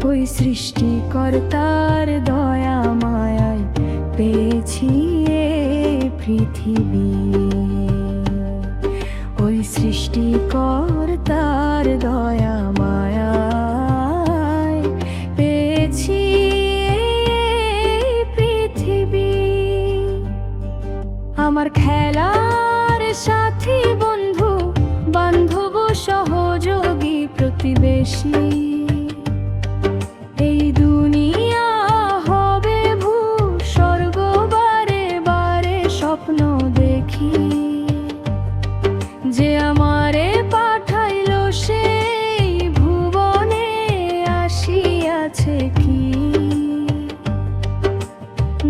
ওই সৃষ্টিকর্তার দয়া মায়ায় পেয়েছি এই পৃথিবী। ওই সৃষ্টিকর্তার দয়া মায়ায় পেয়েছি এই পৃথিবী। আমার খেলার সাথী, বন্ধু বান্ধব সহযোগী প্রতিবেশী, এই দুনিয়া হবে ভূস্বর্গ, বারে বারে স্বপ্ন দেখি। যে আমারে পাঠাইল সেই ভুবনে আসিয়াছে কি।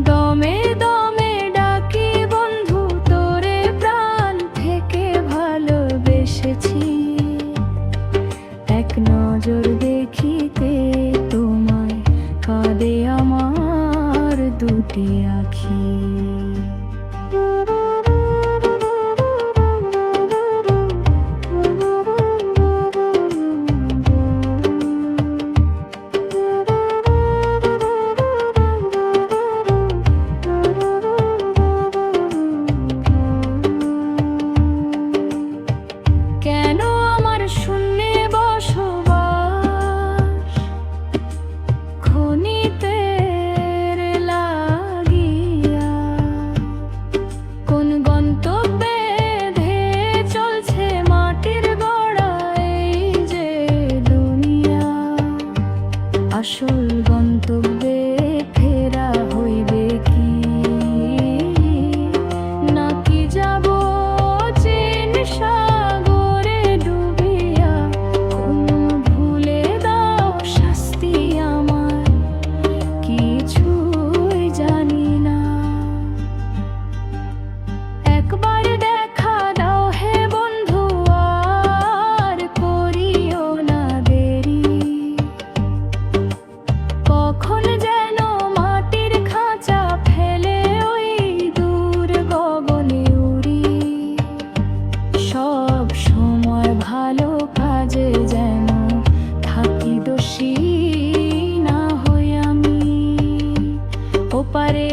দমে দমে ডাকি বন্ধু তোরে, প্রাণ থেকে ভালোবেসেছি। এক নজর দেখিতে তোমায় কাঁদে আমার দুটি আখি। কেন আমার শূন্যে বসবাস, খনিতের লাগিয়া। কোন গন্তব্যে ধেয়ে চলছে মাটির গড়ায় এই যে দুনিয়া। আসল গন্তব্যে ফেরা হইবে কি, নাকি যাব চীন সাগরে ডুবিয়া। কোনো ভুলে দাও শাস্তি আমার, কিছুই জানি না। একবার দেখা দাও হে বন্ধু, আর করিও না দেরি। কখন যেন মাটির খাঁচা ফেলে ওই দূর গগনে উড়ি। সব সময় ভালো কাজে যেন থাকি, দোষী না হই আমি। ওপারে